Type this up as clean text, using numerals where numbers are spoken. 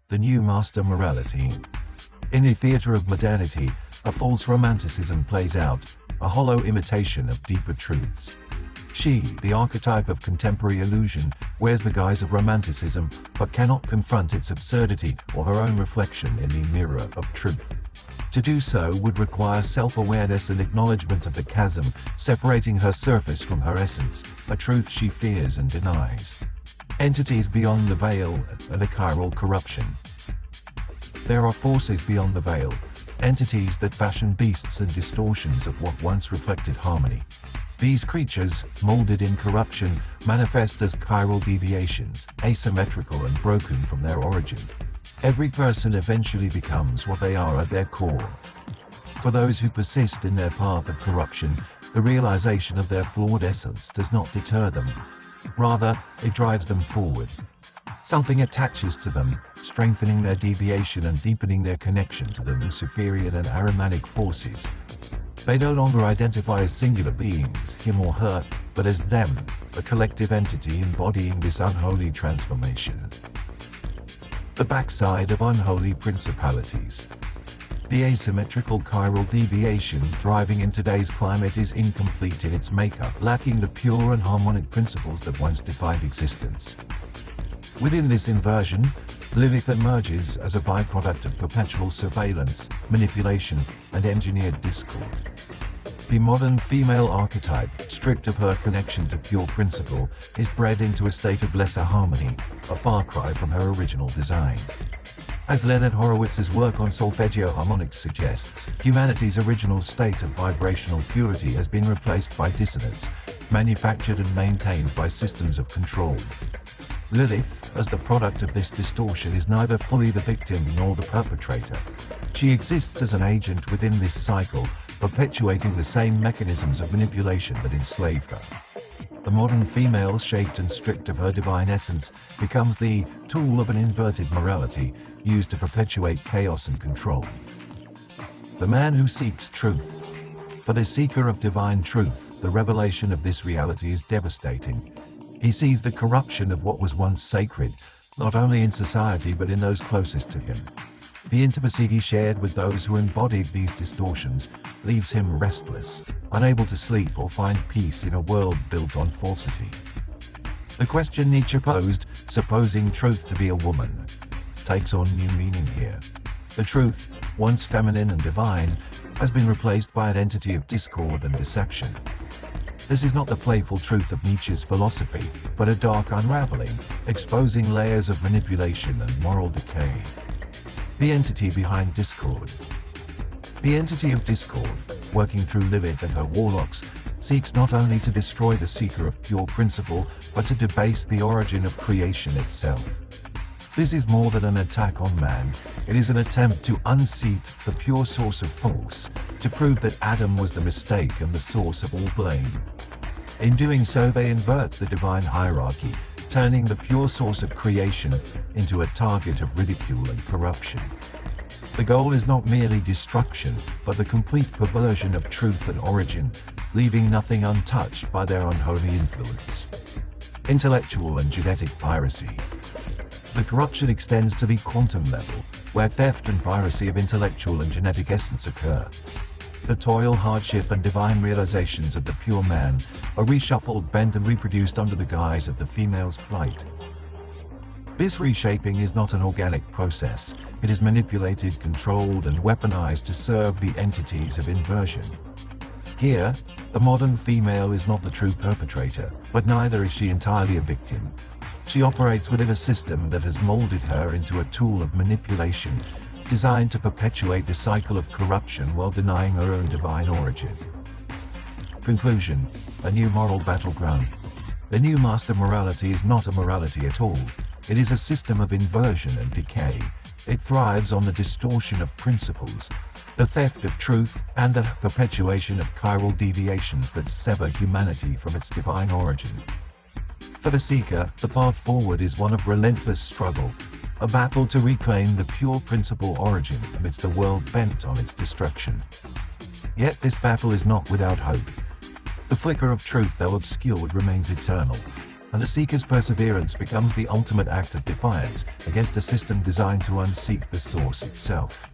The new master morality. In the theater of modernity, a false romanticism plays out, a hollow imitation of deeper truths. She, the archetype of contemporary illusion, wears the guise of romanticism, but cannot confront its absurdity or her own reflection in the mirror of truth. To do so would require self-awareness and acknowledgement of the chasm separating her surface from her essence, a truth she fears and denies. Entities beyond the veil and a chiral corruption. There are forces beyond the veil, entities that fashion beasts and distortions of what once reflected harmony. These creatures, molded in corruption, manifest as chiral deviations, asymmetrical and broken from their origin. Every person eventually becomes what they are at their core. For those who persist in their path of corruption, the realization of their flawed essence does not deter them. Rather, it drives them forward. Something attaches to them, strengthening their deviation and deepening their connection to the Luciferian and Ahrimanic forces. They no longer identify as singular beings, him or her, but as them, a collective entity embodying this unholy transformation. The backside of unholy principalities. The asymmetrical chiral deviation thriving in today's climate is incomplete in its makeup, lacking the pure and harmonic principles that once defined existence. Within this inversion, Lilith emerges as a byproduct of perpetual surveillance, manipulation, and engineered discord. The modern female archetype, stripped of her connection to pure principle, is bred into a state of lesser harmony, a far cry from her original design. As Leonard Horowitz's work on solfeggio harmonics suggests, humanity's original state of vibrational purity has been replaced by dissonance, manufactured and maintained by systems of control. Lilith, as the product of this distortion, is neither fully the victim nor the perpetrator. She exists as an agent within this cycle, perpetuating the same mechanisms of manipulation that enslaved her. The modern female, shaped and stripped of her divine essence, becomes the tool of an inverted morality, used to perpetuate chaos and control. The man who seeks truth. For the seeker of divine truth, the revelation of this reality is devastating. He sees the corruption of what was once sacred, not only in society but in those closest to him. The intimacy he shared with those who embodied these distortions leaves him restless, unable to sleep or find peace in a world built on falsity. The question Nietzsche posed, supposing truth to be a woman, takes on new meaning here. The truth, once feminine and divine, has been replaced by an entity of discord and deception. This is not the playful truth of Nietzsche's philosophy, but a dark unraveling, exposing layers of manipulation and moral decay. The entity behind discord. The entity of discord, working through Lilith and her warlocks, seeks not only to destroy the seeker of pure principle, but to debase the origin of creation itself. This is more than an attack on man, it is an attempt to unseat the pure source of force, to prove that Adam was the mistake and the source of all blame. In doing so, they invert the divine hierarchy, turning the pure source of creation into a target of ridicule and corruption. The goal is not merely destruction, but the complete perversion of truth and origin, leaving nothing untouched by their unholy influence. Intellectual and genetic piracy. The corruption extends to the quantum level, where theft and piracy of intellectual and genetic essence occur. The toil, hardship, and divine realizations of the pure man are reshuffled, bent, and reproduced under the guise of the female's plight. This reshaping is not an organic process. It is manipulated, controlled, and weaponized to serve the entities of inversion. Here, the modern female is not the true perpetrator, but neither is she entirely a victim. She operates within a system that has molded her into a tool of manipulation, designed to perpetuate the cycle of corruption while denying her own divine origin. Conclusion: a new moral battleground. The new master morality is not a morality at all. It is a system of inversion and decay. It thrives on the distortion of principles, the theft of truth, and the perpetuation of chiral deviations that sever humanity from its divine origin. For the seeker, the path forward is one of relentless struggle, a battle to reclaim the pure principle origin amidst a world bent on its destruction. Yet this battle is not without hope. The flicker of truth, though obscured, remains eternal. and the seeker's perseverance becomes the ultimate act of defiance against a system designed to unseek the source itself.